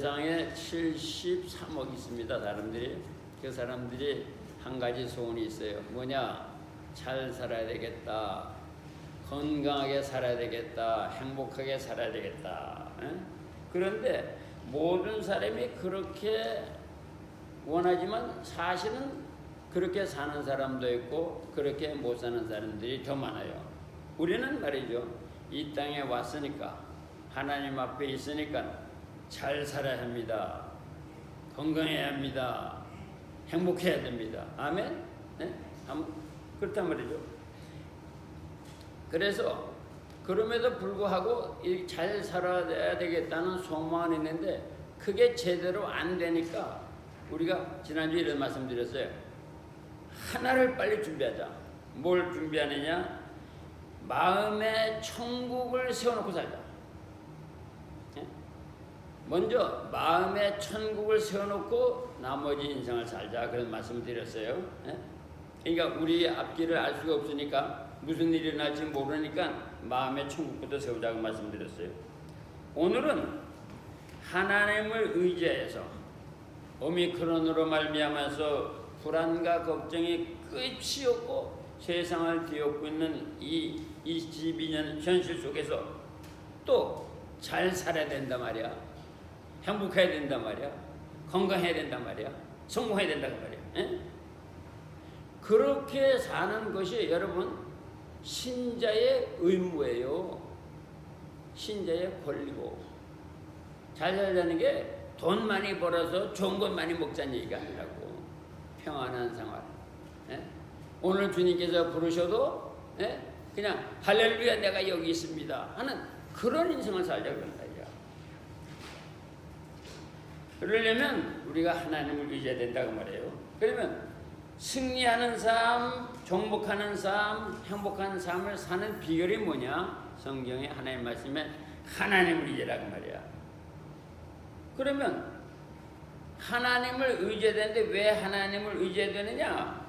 세상에 73억 있습니다. 사람들이. 그 사람들이 한 가지 소원이 있어요. 뭐냐? 잘 살아야 되겠다. 건강하게 살아야 되겠다. 행복하게 살아야 되겠다. 그런데 모든 사람이 그렇게 원하지만 사실은 그렇게 사는 사람도 있고 그렇게 못 사는 사람들이 더 많아요. 우리는 말이죠. 이 땅에 왔으니까 하나님 앞에 있으니까 잘 살아야 합니다. 건강해야 합니다. 행복해야 됩니다. 아멘? 네? 그렇단 말이죠. 그래서 그럼에도 불구하고 잘 살아야 되겠다는 소망은 있는데 그게 제대로 안 되니까 우리가 지난주에 이런 말씀 드렸어요. 하나를 빨리 준비하자. 뭘 준비하느냐? 마음의 천국을 세워놓고 살자. 먼저 마음의 천국을 세워놓고 나머지 인생을 살자. 그런 말씀을 드렸어요. 그러니까 우리 앞길을 알 수가 없으니까 무슨 일이 날지 모르니까 마음의 천국부터 세우자고 말씀드렸어요. 오늘은 하나님을 의지해서 오미크론으로 말미암아서 불안과 걱정이 끝이 없고 세상을 뒤엎고 있는 이 22년 현실 속에서 또 잘 살아야 된단 말이야. 행복해야 된단 말이야. 건강해야 된단 말이야. 성공해야 된단 말이야. 그렇게 사는 것이 여러분 신자의 의무예요. 신자의 권리고. 잘 살자는 게 돈 많이 벌어서 좋은 것 많이 먹자는 얘기가 아니라고. 평안한 생활. 오늘 주님께서 부르셔도 그냥 할렐루야 내가 여기 있습니다 하는 그런 인생을 살자 그런다. 그러려면 우리가 하나님을 의지해야 된다고 말해요. 그러면 승리하는 삶, 정복하는 삶, 행복한 삶을 사는 비결이 뭐냐? 성경에 하나님 말씀에 하나님을 의지하라고 말이야. 그러면 하나님을 의지해야 되는데 왜 하나님을 의지해야 되느냐?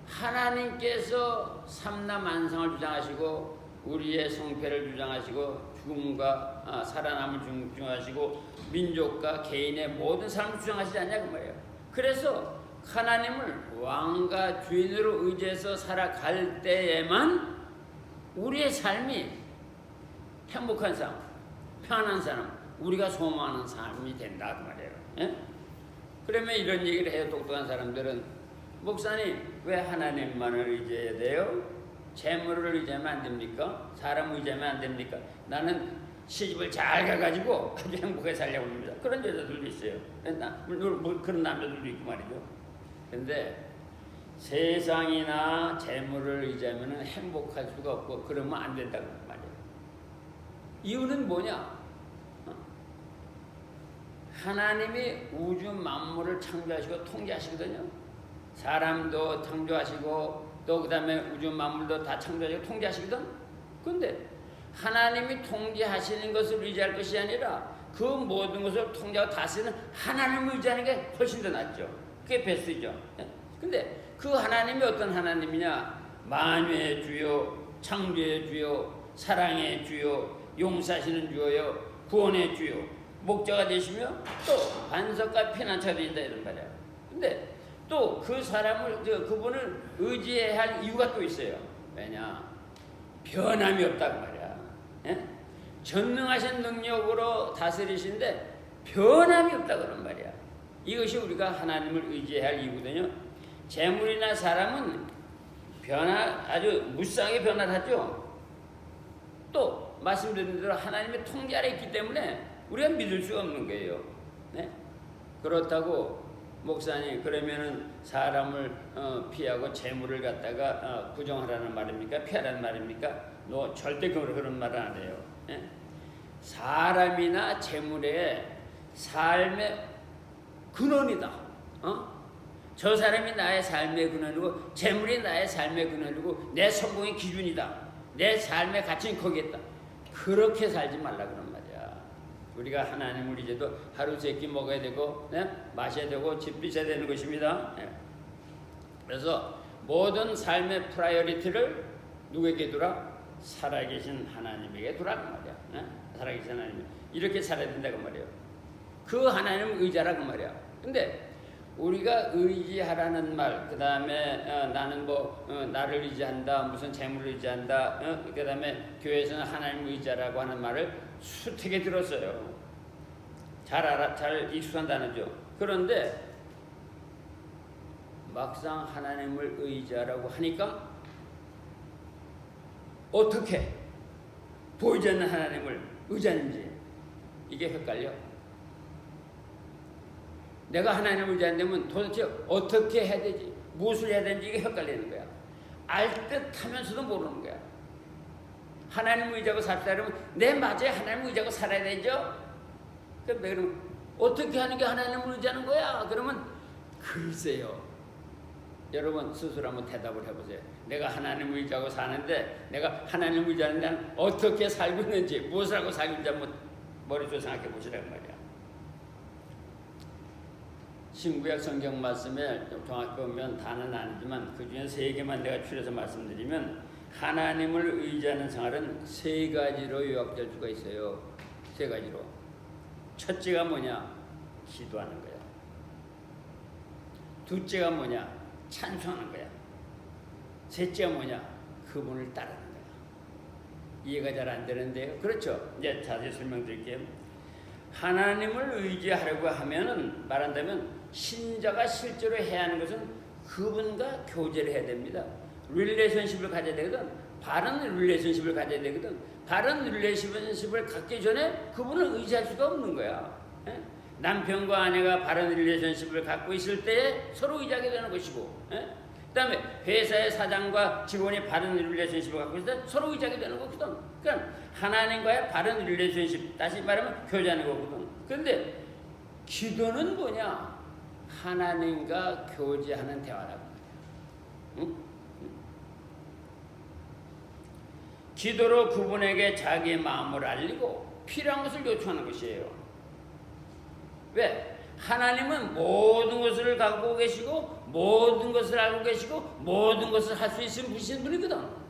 하나님께서 삼라만상을 주장하시고 우리의 성패를 주장하시고 죽음과 살아남을 주장하시고 민족과 개인의 모든 삶을 주장하시지 않냐 그 말이에요. 그래서 하나님을 왕과 주인으로 의지해서 살아갈 때에만 우리의 삶이 행복한 삶, 편안한 삶, 우리가 소망하는 삶이 된다 그 말이에요. 그러면 이런 얘기를 해요. 똑똑한 사람들은 목사님 왜 하나님만을 의지해야 돼요? 재물을 의지하면 안 됩니까? 사람을 의지하면 안 됩니까? 나는 시집을 잘 가가지고 아주 행복하게 살려고 합니다. 그런 여자들도 있어요. 그런 남자들도 있고 말이죠. 근데 세상이나 재물을 의지하면 행복할 수가 없고 그러면 안 된다고 말이에요. 이유는 뭐냐? 하나님이 우주 만물을 창조하시고 통제하시거든요. 사람도 창조하시고 또 그 다음에 우주 만물도 다 창조하시고 통제하시거든. 근데 하나님이 통제하시는 것을 의지할 것이 아니라 그 모든 것을 통제하고 다스리는 하나님을 의지하는 게 훨씬 더 낫죠. 그게 베스트죠. 근데 그 하나님이 어떤 하나님이냐? 만유의 주요, 창조의 주요, 사랑의 주요, 용서하시는 주요, 구원의 주요, 목자가 되시며 또 반석과 피난처가 되신다 이런 말이야. 근데 또 그 사람을 그분을 의지해야 할 이유가 또 있어요. 왜냐? 변함이 없다고 말이야. 전능하신 능력으로 다스리신데 변함이 없다 그런 말이야. 이것이 우리가 하나님을 의지해야 할 이유거든요. 재물이나 사람은 아주 무쌍하게 변화하죠. 또 말씀드린 대로 하나님의 통제 아래 있기 때문에 우리가 믿을 수가 없는 거예요. 그렇다고 목사님 그러면은 사람을 피하고 재물을 갖다가 부정하라는 말입니까? 피하라는 말입니까? 너 절대 그런 말은 안 해요. 사람이나 재물의 삶의 근원이다. 저 사람이 나의 삶의 근원이고 재물이 나의 삶의 근원이고 내 성공의 기준이다. 내 삶의 가치는 거기에 있다. 그렇게 살지 말라 그런 말이야. 우리가 하나님을 이제도 하루 세 끼 먹어야 되고 마셔야 되고 집 빚어야 되는 것입니다. 그래서 모든 삶의 프라이어리티를 누구에게 두라? 살아계신 하나님에게 두라는 말이야. 살아계신 하나님 이렇게 살아야 된다고 말이에요. 그 하나님을 의지하라 그 말이야. 근데 우리가 의지하라는 말, 그 다음에 나는 나를 의지한다, 무슨 재물을 의지한다, 그 다음에 교회에서는 하나님을 의지하라고 하는 말을 수태게 들었어요. 잘 익숙한 단어죠. 그런데 막상 하나님을 의지하라고 하니까 어떻게 보이지 않는 하나님을 의지하는지 이게 헷갈려. 내가 하나님을 의지한다면 도대체 어떻게 해야 되지? 무엇을 해야 되는지 이게 헷갈리는 거야. 알 듯 하면서도 모르는 거야. 하나님을 의지하고 살다면 내 맞아요. 하나님을 의지하고 살아야 되죠? 그럼 어떻게 하는 게 하나님을 의지하는 거야? 그러면 글쎄요. 여러분 스스로 한번 대답을 해보세요. 내가 하나님을 의지하고 사는데 내가 하나님을 의지하는데 난 어떻게 살고 있는지 무엇을 하고 살고 있는지 한번 머릿속에 생각해 보시라는 말이야. 신구약 성경 말씀에 정확히 보면 다는 아니지만 그 중에 3개만 내가 추려서 말씀드리면 하나님을 의지하는 생활은 3가지로 요약될 수가 있어요. 3가지로. 첫째가 뭐냐? 기도하는 거야. 둘째가 뭐냐? 찬송하는 거야. 셋째가 뭐냐? 그분을 따르는 거야. 이해가 잘 안 되는데요. 그렇죠? 이제 자세히 설명드릴게요. 하나님을 의지하려고 하면은 말한다면 신자가 실제로 해야 하는 것은 그분과 교제를 해야 됩니다. 릴레이션십을 가져야 되거든. 바른 릴레이션십을 가져야 되거든. 바른 릴레이션십을 갖기 전에 그분을 의지할 수가 없는 거야. 에? 남편과 아내가 바른 릴레이션십을 갖고 있을 때에 서로 의지하게 되는 것이고, 그 다음에 회사의 사장과 직원이 바른 릴레이션십을 갖고 있을 때 서로 의지하게 되는 거거든. 그러니까 하나님과의 바른 릴레이션십, 다시 말하면 교제하는 거거든. 그런데 기도는 뭐냐? 하나님과 교제하는 대화라고. 응? 기도로 그분에게 자기의 마음을 알리고 필요한 것을 요청하는 것이에요. 왜? 하나님은 모든 것을 갖고 계시고 모든 것을 알고 계시고 모든 것을 할 수 있는 분이거든.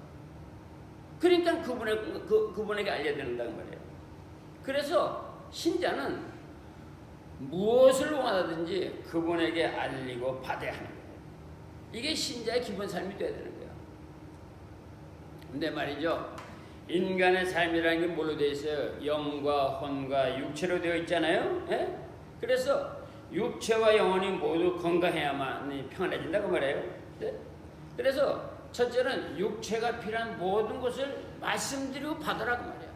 그러니까 그분에게 알려야 된다는 말이에요. 그래서 신자는 무엇을 원하든지 그분에게 알리고 받아야 하는 거예요. 이게 신자의 기본 삶이 되어야 되는 거예요. 근데 말이죠, 인간의 삶이라는 게 뭘로 되어 있어요? 영과 혼과 육체로 되어 있잖아요. 예? 그래서 육체와 영혼이 모두 건강해야만 평안해진다고 말해요. 네? 그래서 첫째는 육체가 필요한 모든 것을 말씀드리고 받으라고 말해요.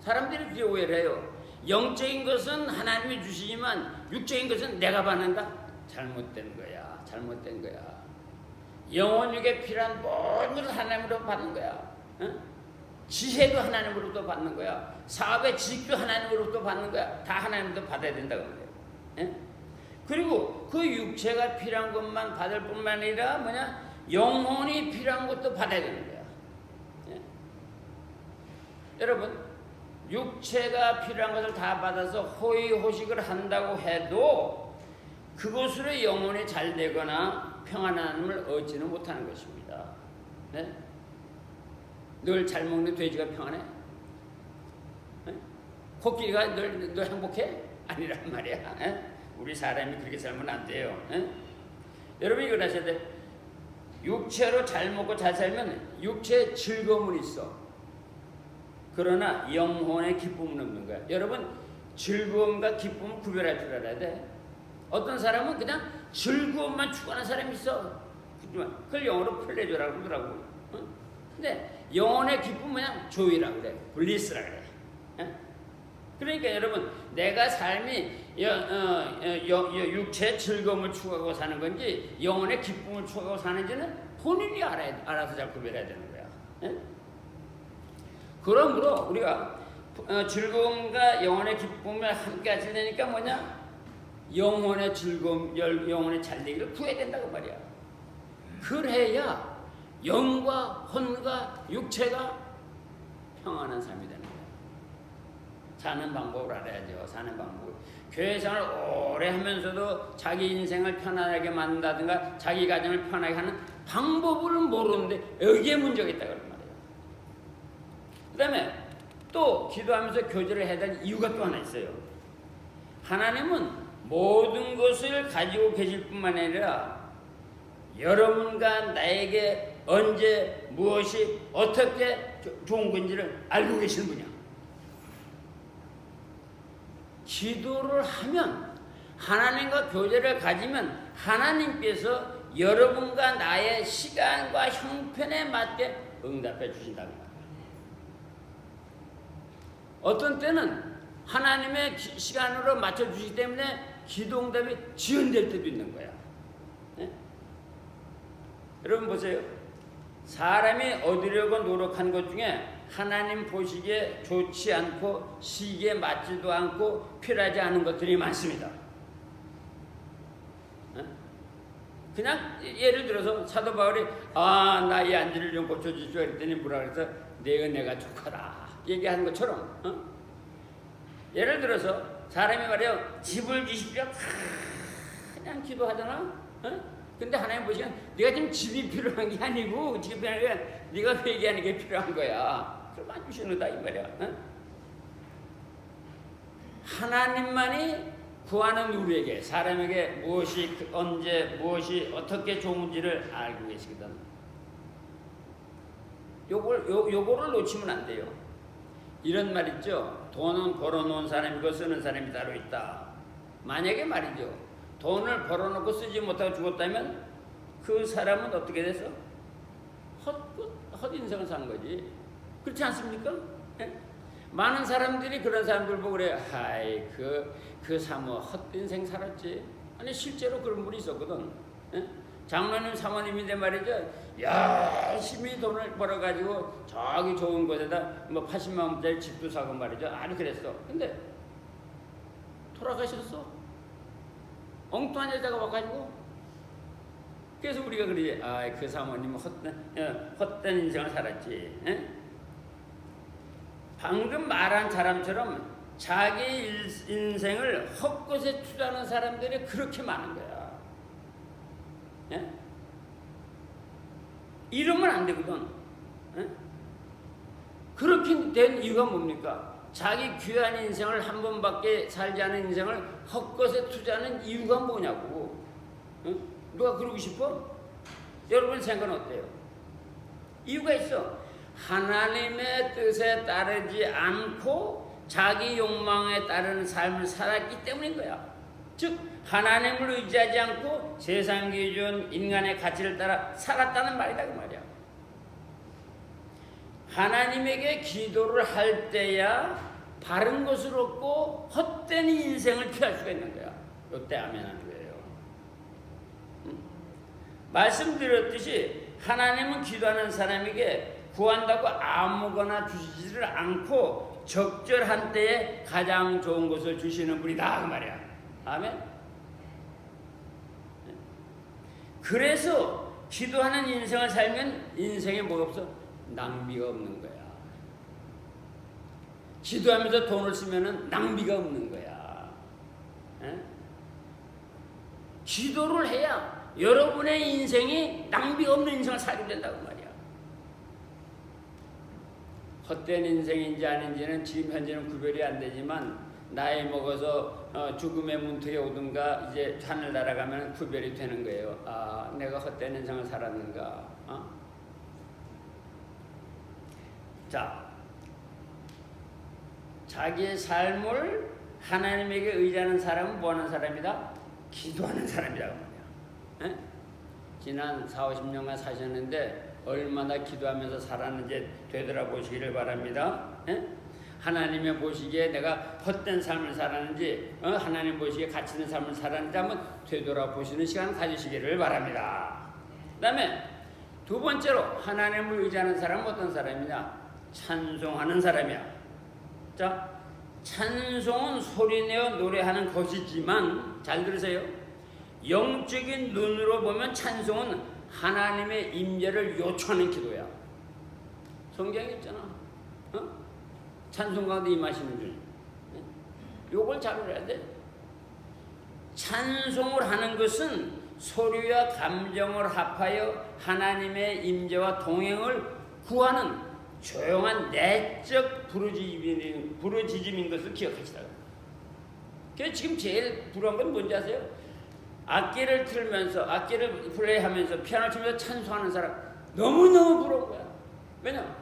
사람들이 그렇게 오해를 해요. 영적인 것은 하나님이 주시지만 육적인 것은 내가 받는다? 잘못된 거야. 잘못된 거야. 영혼육에 필요한 모든 것을 하나님으로 받는 거야. 응? 지혜도 하나님으로부터 받는 거야. 사업의 지식도 하나님으로부터 받는 거야. 다 하나님으로부터 받아야 된다고 말해요. 예? 그리고 그 육체가 필요한 것만 받을 뿐만 아니라 뭐냐? 영혼이 필요한 것도 받아야 되는 거야. 예? 여러분, 육체가 필요한 것을 다 받아서 호의호식을 한다고 해도 그것으로 영혼이 잘 되거나 평안함을 얻지는 못하는 것입니다. 네? 늘 잘 먹는 돼지가 평안해? 네? 코끼리가 늘 행복해? 아니란 말이야. 네? 우리 사람이 그렇게 살면 안 돼요. 네? 여러분 이걸 아셔야 돼. 육체로 잘 먹고 잘 살면 육체에 즐거움은 있어. 그러나 영혼의 기쁨은 없는 거야. 여러분 즐거움과 기쁨을 구별할 줄 알아야 돼. 어떤 사람은 그냥 즐거움만 추구하는 사람이 있어. 그걸 영어로 플레저라고 그러더라고. 근데 영혼의 기쁨은 그냥 조이라고 그래. 블리스라고 그래. 그러니까 여러분 내가 삶이 육체의 즐거움을 추구하고 사는 건지 영혼의 기쁨을 추구하고 사는지는 본인이 알아서 잘 구별해야 되는 거야. 그러므로 우리가 즐거움과 영혼의 기쁨을 함께 하시려니까 뭐냐? 영혼의 즐거움, 영혼의 잘되기를 구해야 된다고 말이야. 그래야 영과 혼과 육체가 평안한 삶이 되는 거야. 사는 방법을 알아야죠. 사는 방법. 교회 생활을 오래 하면서도 자기 인생을 편안하게 만든다든가 자기 가정을 편하게 하는 방법을 모르는데 여기에 문제가 있다고 말이에요. 그 다음에 또 기도하면서 교제를 해야 되는 이유가 또 하나 있어요. 하나님은 모든 것을 가지고 계실 뿐만 아니라 여러분과 나에게 언제 무엇이 어떻게 좋은 건지를 알고 계시는 분이야. 기도를 하면, 하나님과 교제를 가지면 하나님께서 여러분과 나의 시간과 형편에 맞게 응답해 주신다는 거야. 어떤 때는 하나님의 시간으로 맞춰주시기 때문에 기도 응답이 지연될 때도 있는 거야. 네? 여러분 보세요. 사람이 얻으려고 노력한 것 중에 하나님 보시기에 좋지 않고 시기에 맞지도 않고 필요하지 않은 것들이 많습니다. 그냥 예를 들어서 사도 바울이 나 이 안지를 좀 고쳐주십시오 그랬더니 뭐라 그래서 내가 좋거라 얘기하는 것처럼 예를 들어서 사람이 말이야 집을 주십시오 그냥 기도하잖아. 근데 하나님 보시면 네가 지금 집이 필요한 게 아니고 집이 필요한 게 네가 회개하는 게 필요한 거야. 그럼 안 주시는다 이 말이야. 하나님만이 구하는 우리에게, 사람에게 무엇이 언제 무엇이 어떻게 좋은지를 알고 계시거든. 요거를 놓치면 안 돼요. 이런 말 있죠. 돈은 벌어놓은 사람이고 쓰는 사람이 따로 있다. 만약에 말이죠, 돈을 벌어놓고 쓰지 못하고 죽었다면 그 사람은 어떻게 돼서 헛 인생을 산 거지. 그렇지 않습니까? 많은 사람들이 그런 사람들 보고 그래. 하이 그 사모 헛인생 살았지. 아니 실제로 그런 분이 있었거든. 장로님 사모님인데 말이죠, 열심히 돈을 벌어가지고 저기 좋은 곳에다 뭐 80만 원짜리 집도 사고 말이죠. 아니 그랬어. 근데 돌아가셨어. 엉뚱한 여자가 와가지고. 그래서 우리가 그러지. 그 사모님은 헛된 인생을 살았지. 방금 말한 사람처럼 자기 인생을 헛것에 투자하는 사람들이 그렇게 많은 거야. 이러면 안 되거든. 그렇게 된 이유가 뭡니까? 자기 귀한 인생을 한 번밖에 살지 않은 인생을 헛것에 투자하는 이유가 뭐냐고. 누가 그러고 싶어? 여러분 생각은 어때요? 이유가 있어. 하나님의 뜻에 따르지 않고 자기 욕망에 따르는 삶을 살았기 때문인 거야. 즉 하나님을 의지하지 않고 세상 기준 인간의 가치를 따라 살았다는 말이다 그 말이야. 하나님에게 기도를 할 때야 바른 것을 얻고 헛된 인생을 피할 수가 있는 거야. 이때 아멘 하는 거예요. 말씀드렸듯이 하나님은 기도하는 사람에게 구한다고 아무거나 주시지를 않고 적절한 때에 가장 좋은 것을 주시는 분이다 그 말이야. 아멘. 그래서 기도하는 인생을 살면 인생에 뭐가 없어? 낭비가 없는 거야. 기도하면서 돈을 쓰면은 낭비가 없는 거야. 기도를 해야 여러분의 인생이 낭비가 없는 인생을 살게 된다고 말이야. 헛된 인생인지 아닌지는 지금 현재는 구별이 안 되지만 나이 먹어서 죽음의 문턱에 오든가 이제 하늘 날아가면 구별이 되는 거예요. 내가 헛된 인생을 살았는가. 자, 자기의 삶을 하나님에게 의지하는 사람은 뭐하는 사람이다? 기도하는 사람이라고 말이야. 지난 40-50년간 사셨는데 얼마나 기도하면서 살았는지 되돌아보시기를 바랍니다. 하나님의 보시기에 내가 헛된 삶을 살았는지 하나님 보시기에 가치 있는 삶을 살았는지 한번 되돌아보시는 시간 가지시기를 바랍니다. 그 다음에 두 번째로 하나님을 의지하는 사람은 어떤 사람이냐? 찬송하는 사람이야. 자, 찬송은 소리내어 노래하는 것이지만 잘 들으세요. 영적인 눈으로 보면 찬송은 하나님의 임재를 요청하는 기도야. 성경에 있잖아. 찬송 가운데 임하시는 줄. 요걸 잘 알아야 돼. 찬송을 하는 것은 소리와 감정을 합하여 하나님의 임재와 동행을 구하는 조용한 내적 부르짖음인 것을 기억하시라. 그래서 지금 제일 불안한 건 뭔지 아세요? 악기를 틀면서 악기를 플레이하면서 피아노 치면서 찬송하는 사람 너무너무 부러운 거야. 왜냐?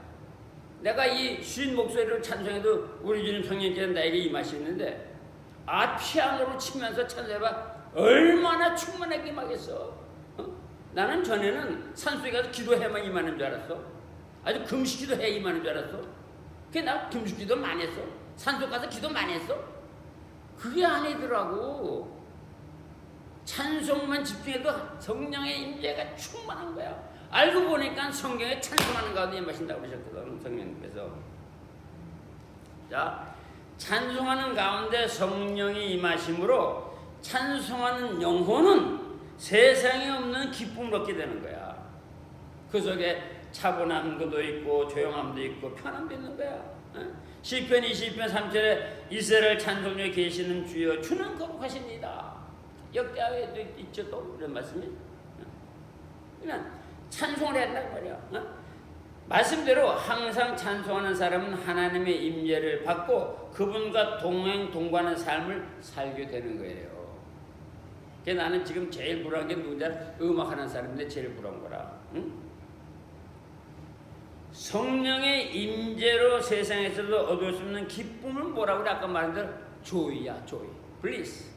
내가 이 쉰 목소리로 찬송해도 우리 주님 성령께서 나에게 임하시 있는데 피아노로 치면서 찬송해봐 얼마나 충만하게 임하겠어. 나는 전에는 산속에 가서 기도해야만 임하는 줄 알았어. 아주 금식 기도해야 임하는 줄 알았어. 그게 나 금식 기도 많이 했어. 산속 가서 기도 많이 했어. 그게 아니더라고. 찬송만 집중해도 성령의 임재가 충만한 거야. 알고 보니까 성경에 찬송하는 가운데 임하신다고 그러셨거든, 성령님께서. 자, 찬송하는 가운데 성령이 임하심으로 찬송하는 영혼은 세상에 없는 기쁨을 얻게 되는 거야. 그 속에 차분함도 있고 조용함도 있고 편함도 있는 거야. 시편 20편 3절에 이스라엘 찬송에 계시는 주여 주는 거룩하십니다. 역대하에도 있죠. 또 이런 말씀이. 그냥 찬송을 해야 한단 말이야. 말씀대로 항상 찬송하는 사람은 하나님의 임재를 받고 그분과 동행하는 삶을 살게 되는 거예요. 그래서 나는 지금 제일 불안한 게 누군지 알아? 음악하는 사람인데 제일 불안한 거라. 응? 성령의 임재로 세상에서도 얻을 수 없는 기쁨을 뭐라고 그래? 아까 말한 대로 조이야, 조이. 블리스.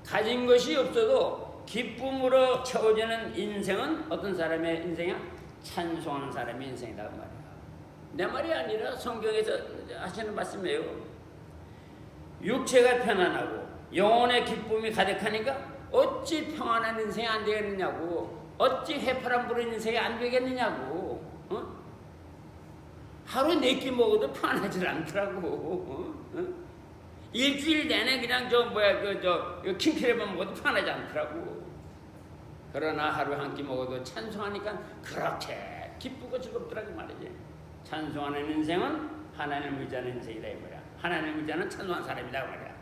가진 것이 없어도 기쁨으로 채워지는 인생은 어떤 사람의 인생이야? 찬송하는 사람의 인생이다 그 말이야. 내 말이 아니라 성경에서 하시는 말씀이에요. 육체가 편안하고 영혼의 기쁨이 가득하니까 어찌 평안한 인생이 안 되겠느냐고. 어찌 해파람 부르는 인생이 안 되겠느냐고. 하루에 4끼 먹어도 편안하지 않더라고. 일주일 내내 그냥 킹크랩만 먹어도 편하지 않더라고. 그러나 하루 한 끼 먹어도 찬송하니까 그렇게 기쁘고 즐겁더라고 말이지. 찬송하는 인생은 하나님을 의지하는 인생이다 이 말이야. 하나님을 의지하는 찬송한 사람이다 그 말이야.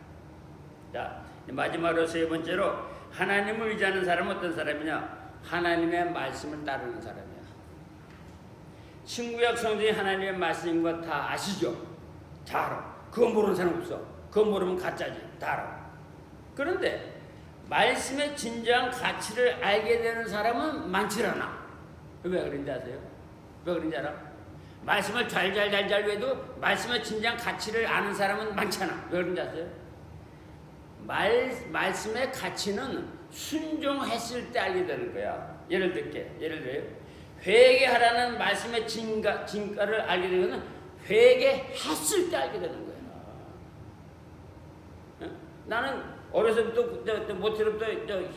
자, 마지막으로 세 번째로 하나님을 의지하는 사람은 어떤 사람이냐? 하나님의 말씀을 따르는 사람이야. 신구약 성경이 하나님의 말씀인 거 다 아시죠? 다 알아. 그거 모르는 사람 없어. 그거 모르면 가짜지. 다 알아. 그런데 말씀의 진정한 가치를 알게 되는 사람은 많지 않아. 왜 그런지 아세요? 왜 그런지 알아? 말씀을 잘 외워도 말씀의 진정한 가치를 아는 사람은 많지 않아. 왜 그런지 아세요? 말씀의 가치는 순종했을 때 알게 되는 거야. 예를 들어요. 회개하라는 말씀의 진가를 알게 되면 회개했을 때 알게 되는 거야. 나는 어려서부터 모태로부터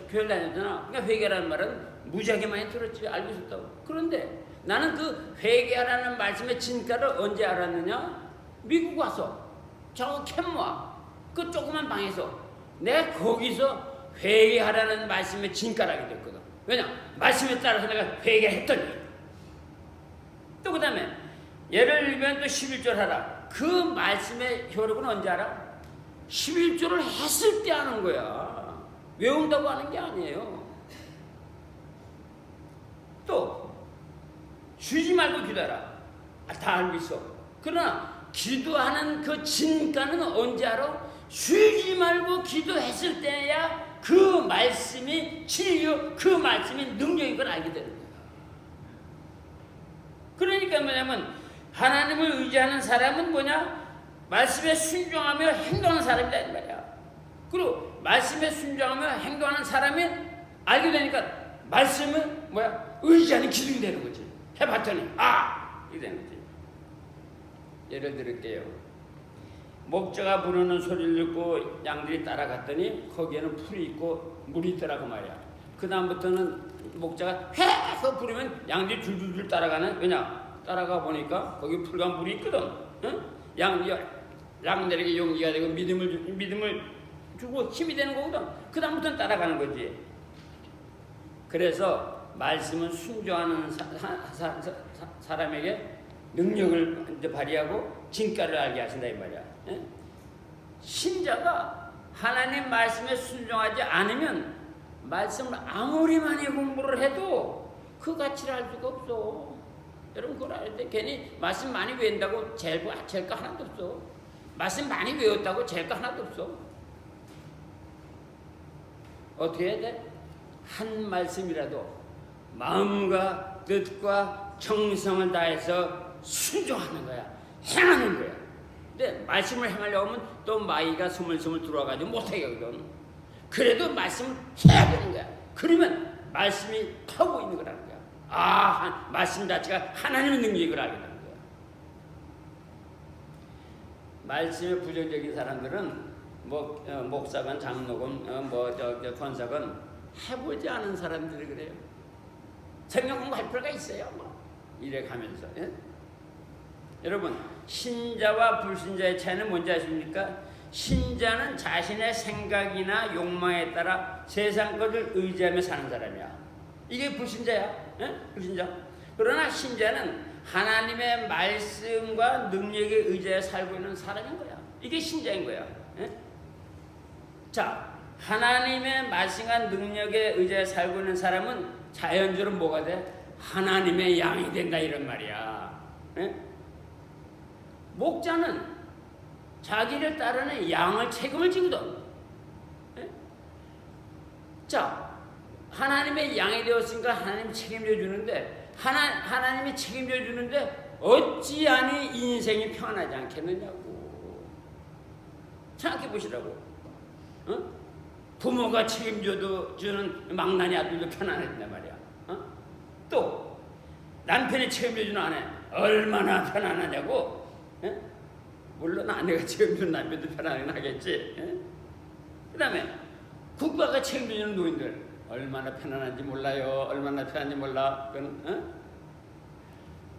교회를 다녔잖아. 그러니까 회개라는 말은 무지하게 많이 들었지. 알고 있었다고. 그런데 나는 그 회개하라는 말씀의 진가를 언제 알았느냐? 미국 와서 저 캔모아 그 조그만 방에서 내가 거기서 회개하라는 말씀의 진가를 알게 됐거든. 왜냐? 말씀에 따라서 내가 회개했더니. 또 그 다음에 예를 들면 또 11절 하라. 그 말씀의 효력은 언제 알아? 11조를 했을 때 하는 거야. 외운다고 하는 게 아니에요. 또 쉬지 말고 기도하라. 다 알고 있어. 그러나 기도하는 그 진가는 언제 알아? 쉬지 말고 기도했을 때야 그 말씀이 진리요, 그 말씀이 능력인 걸 알게 되는 거야. 그러니까 뭐냐면 하나님을 의지하는 사람은 뭐냐? 말씀에 순종하며 행동하는 사람이다 이 말이야. 그리고 말씀에 순종하며 행동하는 사람이 알게 되니까 말씀은 뭐야? 의지하는 기둥이 되는 거지. 해봤더니 이게 되는 거지. 예를 들을게요. 목자가 부르는 소리를 듣고 양들이 따라갔더니 거기에는 풀이 있고 물이 있더라고 말이야. 그 다음부터는 목자가 해서 부르면 양들이 줄줄줄 따라가는. 왜냐? 따라가 보니까 거기 풀과 물이 있거든. 응? 양들에게 용기가 되고 믿음을 주고 힘이 되는 거거든. 그 다음부터는 따라가는 거지. 그래서 말씀은 순종하는 사람에게 능력을 이제 발휘하고 진가를 알게 하신다 이 말이야. 예? 신자가 하나님 말씀에 순종하지 않으면 말씀을 아무리 많이 공부를 해도 그 가치를 알 수가 없어. 여러분 그걸 알아야 돼. 괜히 말씀 많이 외운다고 잴 거 하나도 없어. 말씀 많이 외웠다고 될 거 하나도 없어. 어떻게 해야 돼? 한 말씀이라도 마음과 뜻과 정성을 다해서 순종하는 거야. 행하는 거야. 근데 말씀을 행하려면 또 마귀가 스물스물 들어와가지고 못하거든. 그래도 말씀을 해야 되는 거야. 그러면 말씀이 하고 있는 거라는 거야. 말씀 자체가 하나님의 능력을 알게 되는 거야. 말씀에 부정적인 사람들은 목사건 장로건 권사건 해보지 않은 사람들이 그래요. 성경 공부할 필요가 있어요. 이래 가면서. 예? 여러분, 신자와 불신자의 차이는 뭔지 아십니까? 신자는 자신의 생각이나 욕망에 따라 세상 것을 의지하며 사는 사람이야. 이게 불신자야. 예? 불신자. 그러나 신자는 하나님의 말씀과 능력에 의지하여 살고 있는 사람인 거야. 이게 신자인 거야. 예? 자, 하나님의 말씀과 능력에 의지하여 살고 있는 사람은 자연적으로 뭐가 돼? 하나님의 양이 된다 이런 말이야. 예? 목자는 자기를 따르는 양을 책임을 지거든. 예? 자, 하나님의 양이 되었으니까 하나님이 책임져 주는데 하나님이 책임져 주는데 어찌하니 인생이 평안하지 않겠느냐고. 생각해 보시라고. 어? 부모가 책임져도 주는 망나니 아들도 편안해진단 말이야. 어? 또 남편이 책임져주는 아내 얼마나 편안하냐고. 예? 물론 아내가 책임주는 남편도 편안하긴 하겠지. 예? 그 다음에 국가가 책임져주는 노인들 얼마나 편안한지 몰라요. 얼마나 편한지 몰라. 그건, 어?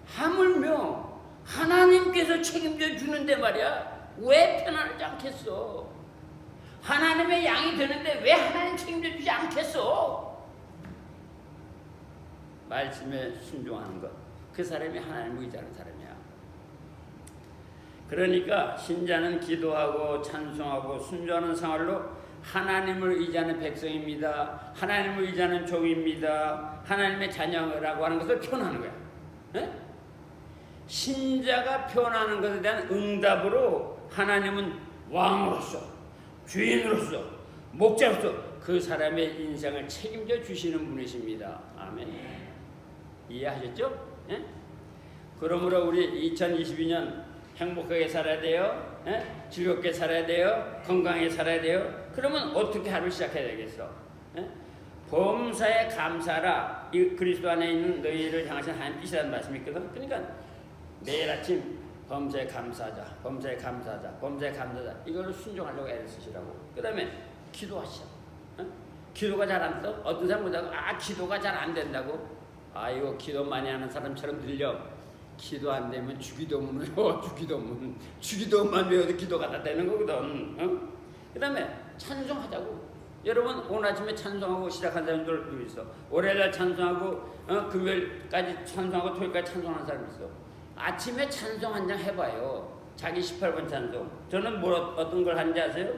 하물며 하나님께서 책임져 주는데 말이야. 왜 편안하지 않겠어? 하나님의 양이 되는데 왜 하나님 책임져 주지 않겠어? 말씀에 순종하는 것. 그 사람이 하나님을 의지하는 사람이야. 그러니까 신자는 기도하고 찬송하고 순종하는 생활로 하나님을 의지하는 백성입니다. 하나님을 의지하는 종입니다. 하나님의 자녀라고 하는 것을 표현하는 거야. 에? 신자가 표현하는 것에 대한 응답으로 하나님은 왕으로서, 주인으로서, 목자로서 그 사람의 인생을 책임져 주시는 분이십니다. 아멘. 이해하셨죠? 에? 그러므로 우리 2022년 행복하게 살아야 돼요. 에? 즐겁게 살아야 돼요. 건강하게 살아야 돼요. 그러면 어떻게 하루 시작해야 되겠어? 에? 범사에 감사라. 이 그리스도 안에 있는 너희를 향하신 하나님 뜻이라는 말씀이 있거든. 그러니까 매일 아침 범사에 감사하자. 범사에 감사하자. 범사에 감사하자. 이걸로 순종하려고 애를 쓰시라고. 그 다음에 기도하시자. 에? 기도가 잘 안 돼? 어떤 사람 보다가 기도가 잘 안 된다고? 이거 기도 많이 하는 사람처럼 들려. 기도 안 되면 주기도문 외워. 주기도문만 외워도 기도가 다 되는 거거든. 어? 그 다음에 찬송하자고. 여러분 오늘 아침에 찬송하고 시작한 사람들 있어. 월요일날 찬송하고 금요일까지 찬송하고 토요일까지 찬송하는 사람 있어. 아침에 찬송 한 장 해봐요. 자기 18번 찬송. 저는 어떤 걸 하는지 아세요?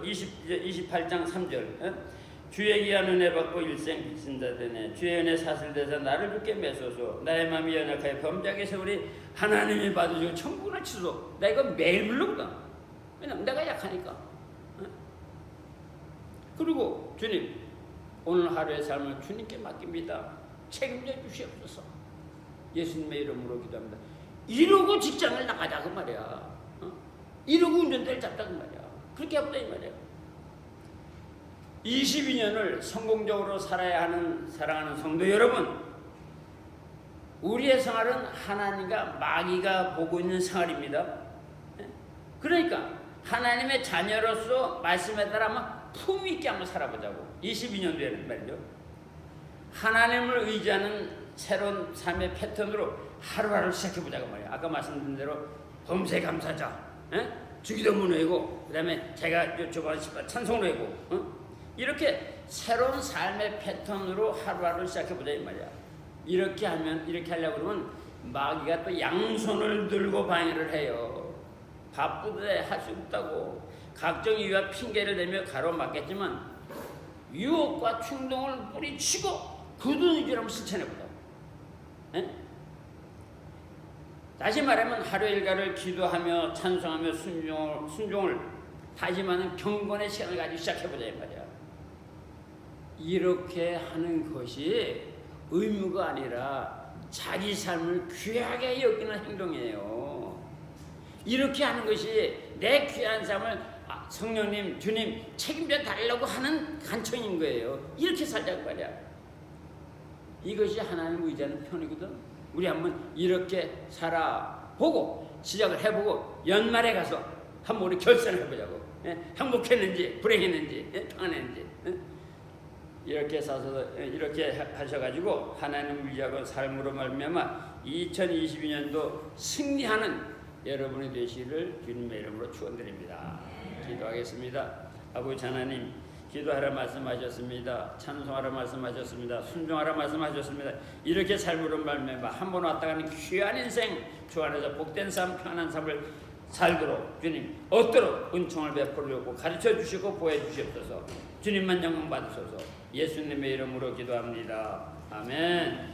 28장 3절. 주의 귀한 은혜 받고 일생 빚진다 되네. 주의 은혜 사슬돼서 나를 죽게 매소서. 나의 마음이 연약하여 범죄하게 세우리. 하나님이 받으시고 천국을 치소. 나 이거 매일 부르거든. 왜냐면 내가 약하니까. 그리고 주님, 오늘 하루의 삶을 주님께 맡깁니다. 책임져 주시옵소서. 예수님의 이름으로 기도합니다. 이러고 직장을 나가자 그 말이야. 이러고 운전대를 잡자 그 말이야. 그렇게 해보자 이 말이야. 22년을 성공적으로 살아야 하는 사랑하는 성도 여러분, 우리의 생활은 하나님과 마귀가 보고 있는 생활입니다. 그러니까 하나님의 자녀로서 말씀에 따라 한번 품위 있게 한번 살아보자고. 22년도에는 말이죠. 하나님을 의지하는 새로운 삶의 패턴으로 하루하루 시작해보자고 말이야. 아까 말씀드린 대로 범사에 감사자, 주기도문 외우고, 그 다음에 제가 저번에 찬송을 외우고, 이렇게 새로운 삶의 패턴으로 하루하루 시작해보자 이 말이야. 이렇게 하려고 그러면 마귀가 또 양손을 들고 방해를 해요. 바쁘대 할 수 없다고 각종 이유와 핑계를 대며 가로막겠지만 유혹과 충동을 뿌리치고 굳은 의지를 한번 실천해보자. 다시 말하면 하루 일과를 기도하며 찬송하며 순종을 다짐하는 경건의 시간을 가지고 시작해보자 이 말이야. 이렇게 하는 것이 의무가 아니라 자기 삶을 귀하게 여기는 행동이에요. 이렇게 하는 것이 내 귀한 삶을 성령님, 주님 책임져 달라고 하는 간청인 거예요. 이렇게 살자고 말이야. 이것이 하나님을 의지하는 편이거든. 우리 한번 이렇게 살아보고 시작을 해보고 연말에 가서 한번 우리 결산을 해보자고. 행복했는지 불행했는지 평안했는지 이렇게 하셔가지고 하나님을 의지하고 삶으로 말미암아 2022년도 승리하는 여러분이 되시기를 주님의 이름으로 축원드립니다. 기도하겠습니다. 아버지 하나님, 기도하라 말씀하셨습니다. 찬송하라 말씀하셨습니다. 순종하라 말씀하셨습니다. 이렇게 삶으로 말미암아 한 번 왔다 가는 귀한 인생 주 안에서 복된 삶, 편안한 삶을 살도록 주님 얻도록 은총을 베풀려고 가르쳐 주시고 보여 주시옵소서. 주님만 영광 받으소서. 예수님의 이름으로 기도합니다. 아멘.